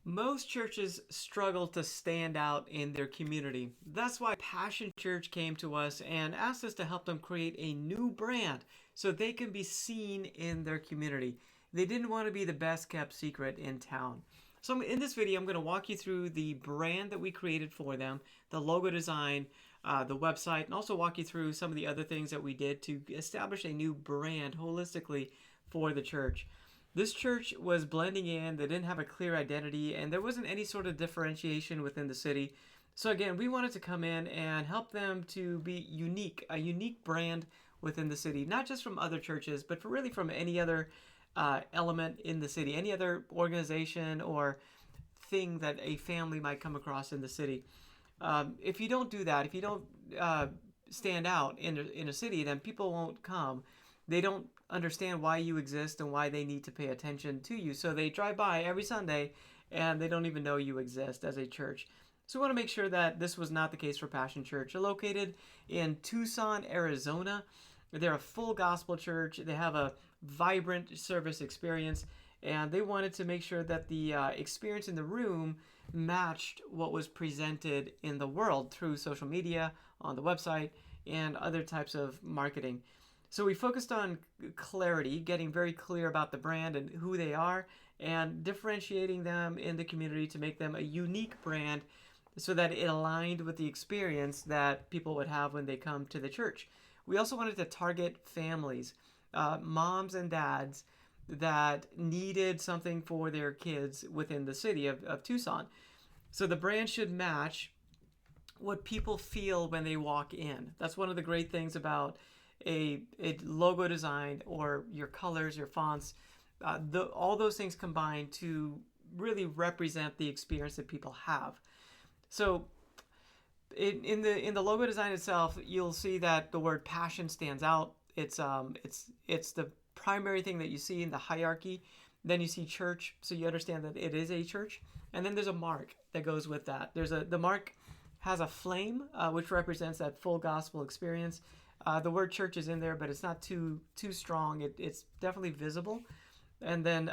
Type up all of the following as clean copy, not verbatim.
Most churches struggle to stand out in their community. That's why Passion Church came to us and asked us to help them create a new brand so they can be seen in their community. They didn't want to be the best kept secret in town. So in this video, I'm going to walk you through the brand that we created for them, the logo design, the website, and also walk you through some of the other things that we did to establish a new brand holistically for the church. This church was blending in, they didn't have a clear identity, and there wasn't any sort of differentiation within the city. So again, we wanted to come in and help them to be unique, a unique brand within the city, not just from other churches, but really from any other element in the city, any other organization or thing that a family might come across in the city. If you don't do that, if you don't stand out in a city, then people won't come. They don't understand why you exist and why they need to pay attention to you. So they drive by every Sunday and they don't even know you exist as a church. So we want to make sure that this was not the case for Passion Church. They're located in Tucson, Arizona. They're a full gospel church. They have a vibrant service experience, and they wanted to make sure that the experience in the room matched what was presented in the world through social media, on the website, and other types of marketing. So we focused on clarity, getting very clear about the brand and who they are, and differentiating them in the community to make them a unique brand so that it aligned with the experience that people would have when they come to the church. We also wanted to target families, moms and dads that needed something for their kids within the city of Tucson. So the brand should match what people feel when they walk in. That's one of the great things about a logo design, or your colors, your fonts, all those things combined to really represent the experience that people have. So in the logo design itself, you'll see that the word passion stands out. It's the primary thing that you see in the hierarchy. Then you see church, so you understand that it is a church. And then there's a mark that goes with that. The mark has a flame, which represents that full gospel experience. The word church is in there, but it's not too strong. It's definitely visible. And then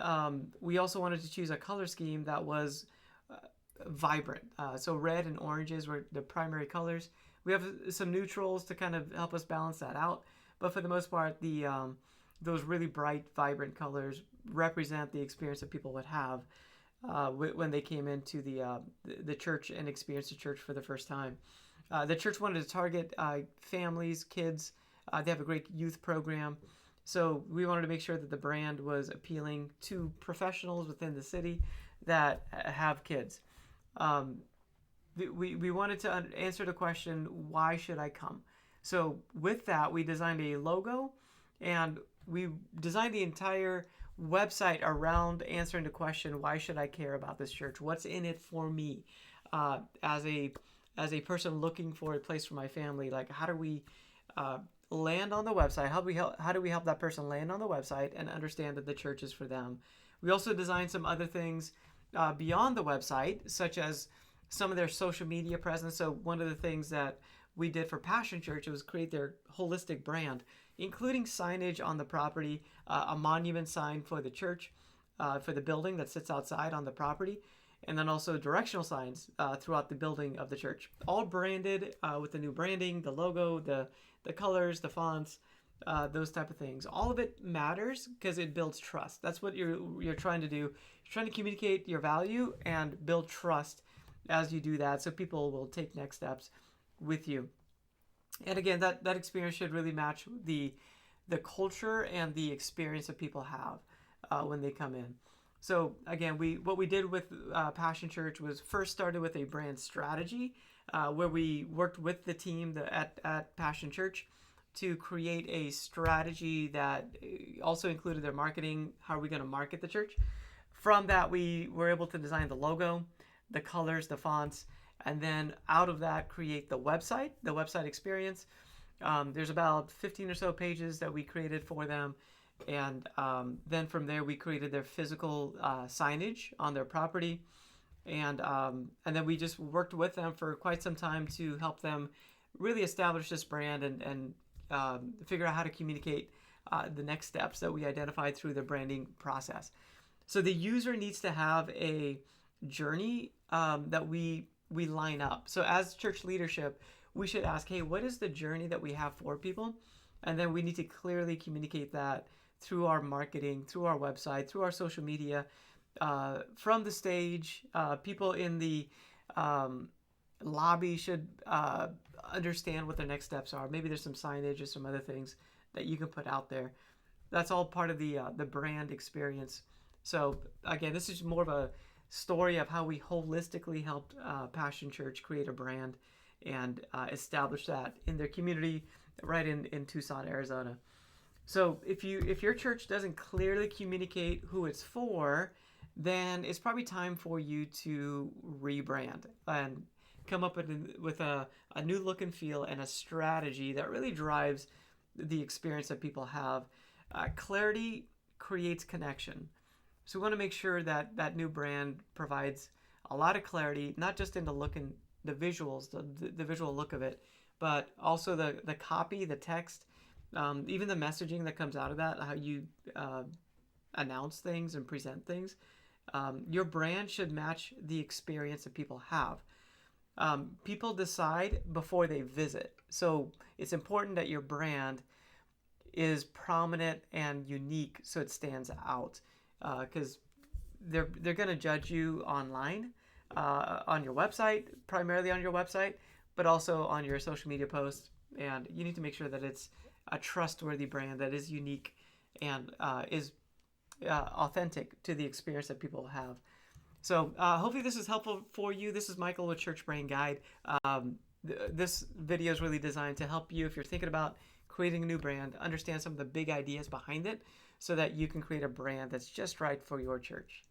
we also wanted to choose a color scheme that was vibrant. So red and oranges were the primary colors. We have some neutrals to kind of help us balance that out. But for the most part, those really bright, vibrant colors represent the experience that people would have when they came into the church and experienced the church for the first time. The church wanted to target families, kids. They have a great youth program. So we wanted to make sure that the brand was appealing to professionals within the city that have kids. We wanted to answer the question, why should I come? So with that, we designed a logo, and we designed the entire website around answering the question, why should I care about this church? What's in it for me as a person looking for a place for my family? Like, how do we land on the website? How do we help that person land on the website and understand that the church is for them? We also designed some other things beyond the website, such as some of their social media presence. So one of the things that we did for Passion Church was create their holistic brand, including signage on the property, a monument sign for the church, for the building that sits outside on the property, and then also directional signs throughout the building of the church, all branded with the new branding, the logo, the colors, the fonts, those type of things. All of it matters because it builds trust. That's what you're trying to do. You're trying to communicate your value and build trust as you do that, so people will take next steps with you. And again, that experience should really match the culture and the experience that people have when they come in. So again, what we did with Passion Church was first started with a brand strategy where we worked with the team at Passion Church to create a strategy that also included their marketing. How are we going to market the church? From that, we were able to design the logo, the colors, the fonts, and then out of that create the website experience. There's about 15 or so pages that we created for them. And then from there, we created their physical signage on their property. And then we just worked with them for quite some time to help them really establish this brand and figure out how to communicate the next steps that we identified through the branding process. So the user needs to have a journey that we line up. So as church leadership, we should ask, hey, what is the journey that we have for people? And then we need to clearly communicate that through our marketing, through our website, through our social media, from the stage. People in the lobby should understand what their next steps are. Maybe there's some signage or some other things that you can put out there. That's all part of the brand experience. So again, this is more of a story of how we holistically helped Passion Church create a brand and establish that in their community right in Tucson, Arizona. So if your church doesn't clearly communicate who it's for, then it's probably time for you to rebrand and come up with a new look and feel and a strategy that really drives the experience that people have. Clarity creates connection. So we want to make sure that that new brand provides a lot of clarity, not just in the look and the visuals, the visual look of it, but also the copy, the text, even the messaging that comes out of that, how you announce things and present things. Your brand should match the experience that people have. People decide before they visit. So it's important that your brand is prominent and unique so it stands out, because they're going to judge you online, on your website, primarily on your website, but also on your social media posts. And you need to make sure that it's a trustworthy brand that is unique and is authentic to the experience that people have. So hopefully this is helpful for you. This is Michael with Church Brand Guide. This video is really designed to help you if you're thinking about creating a new brand, understand some of the big ideas behind it so that you can create a brand that's just right for your church.